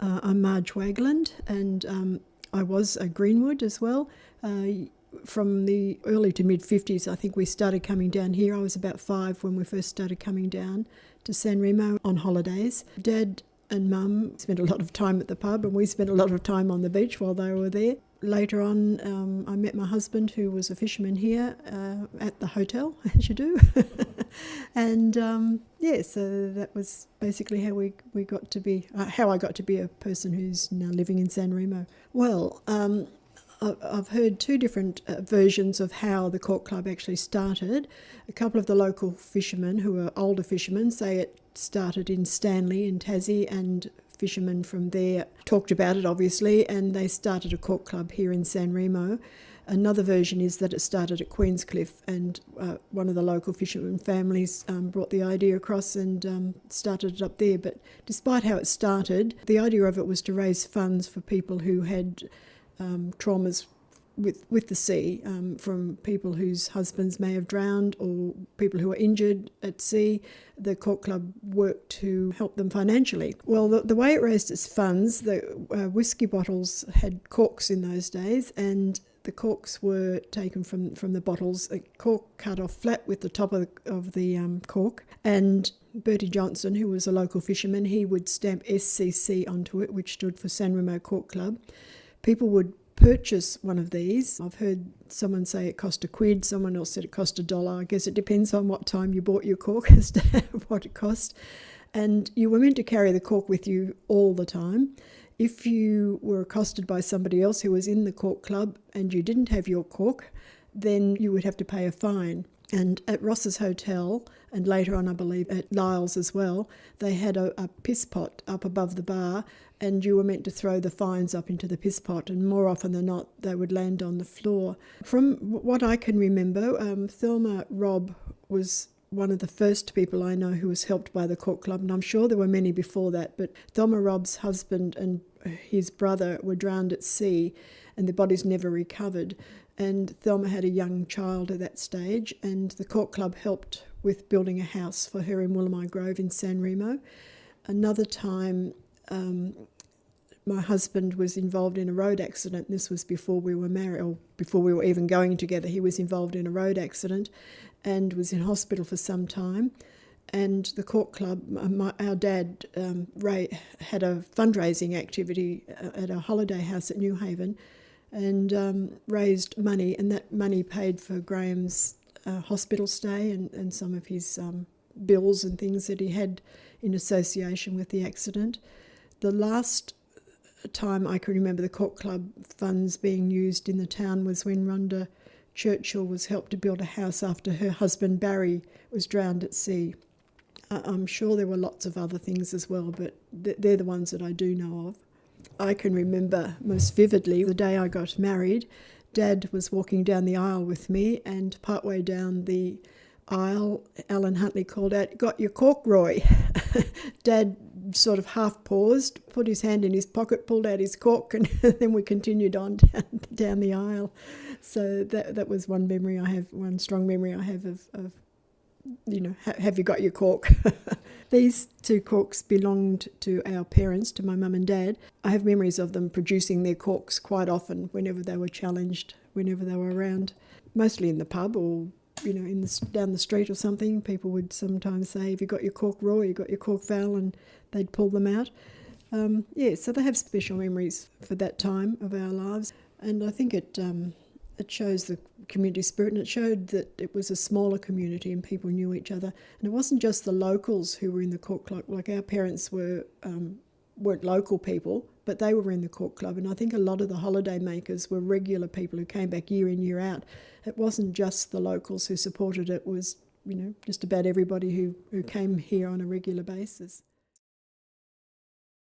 I'm Marj Wagland, and I was a Greenwood as well. From the early to mid-50s, I think we started coming down here. I was about 5 when we first started coming down to San Remo on holidays. Dad and Mum spent a lot of time at the pub, and we spent a lot of time on the beach while they were there. Later on, I met my husband, who was a fisherman here at the hotel, as you do. And so that was basically how we got to be, how I got to be a person who's now living in San Remo. Well, I've heard 2 different versions of how the Cork Club actually started. A couple of the local fishermen, who are older fishermen, say it started in Stanley in Tassie, and fishermen from there talked about it, obviously, and they started a Cork Club here in San Remo. Another version is that it started at Queenscliff, and one of the local fishermen families brought the idea across and started it up there. But despite how it started, the idea of it was to raise funds for people who had traumas with the sea, from people whose husbands may have drowned or people who are injured at sea. The Cork Club worked to help them financially. Well, the way it raised its funds, the whisky bottles had corks in those days, and the corks were taken from the bottles, a cork cut off flat with the top of the cork, and Bertie Johnson, who was a local fisherman, he would stamp SCC onto it, which stood for San Remo Cork Club. People would purchase one of these. I've heard someone say it cost £1, someone else said it cost $1. I guess it depends on what time you bought your cork as to what it cost. And you were meant to carry the cork with you all the time. If you were accosted by somebody else who was in the Cork Club and you didn't have your cork, then you would have to pay a fine. And at Ross's Hotel, and later on I believe at Lyle's as well, they had a piss pot up above the bar, and you were meant to throw the fines up into the piss pot, and more often than not they would land on the floor. From what I can remember, Thelma Robb was one of the first people I know who was helped by the Cork Club, and I'm sure there were many before that, but Thelma Robb's husband and his brother were drowned at sea and their bodies never recovered. And Thelma had a young child at that stage, and the Cork Club helped with building a house for her in Willamai Grove in San Remo. Another time, my husband was involved in a road accident. This was before we were married, or before we were even going together. He was involved in a road accident and was in hospital for some time. And the Cork Club, our dad had a fundraising activity at a holiday house at New Haven, and raised money, and that money paid for Graham's hospital stay and some of his bills and things that he had in association with the accident. The last time I can remember the Cork Club funds being used in the town was when Rhonda Churchill was helped to build a house after her husband Barry was drowned at sea. I'm sure there were lots of other things as well, but they're the ones that I do know of. I can remember most vividly the day I got married. Dad was walking down the aisle with me, and partway down the aisle, Alan Huntley called out, "Got your cork, Roy?" Dad sort of half paused, put his hand in his pocket, pulled out his cork, and then we continued on down the aisle. So that was one memory I have, one strong memory I have of have you got your cork? These 2 corks belonged to our parents, to my mum and dad. I have memories of them producing their corks quite often whenever they were challenged, whenever they were around, mostly in the pub or down the street or something. People would sometimes say, "Have you got your cork, Roy? You got your cork, Val?" And they'd pull them out. So they have special memories for that time of our lives, and I think it shows the community spirit, and it showed that it was a smaller community and people knew each other. And it wasn't just the locals who were in the Cork Club. Like, our parents weren't local people, but they were in the Cork Club. And I think a lot of the holiday makers were regular people who came back year in, year out. It wasn't just the locals who supported it. It was, just about everybody who came here on a regular basis.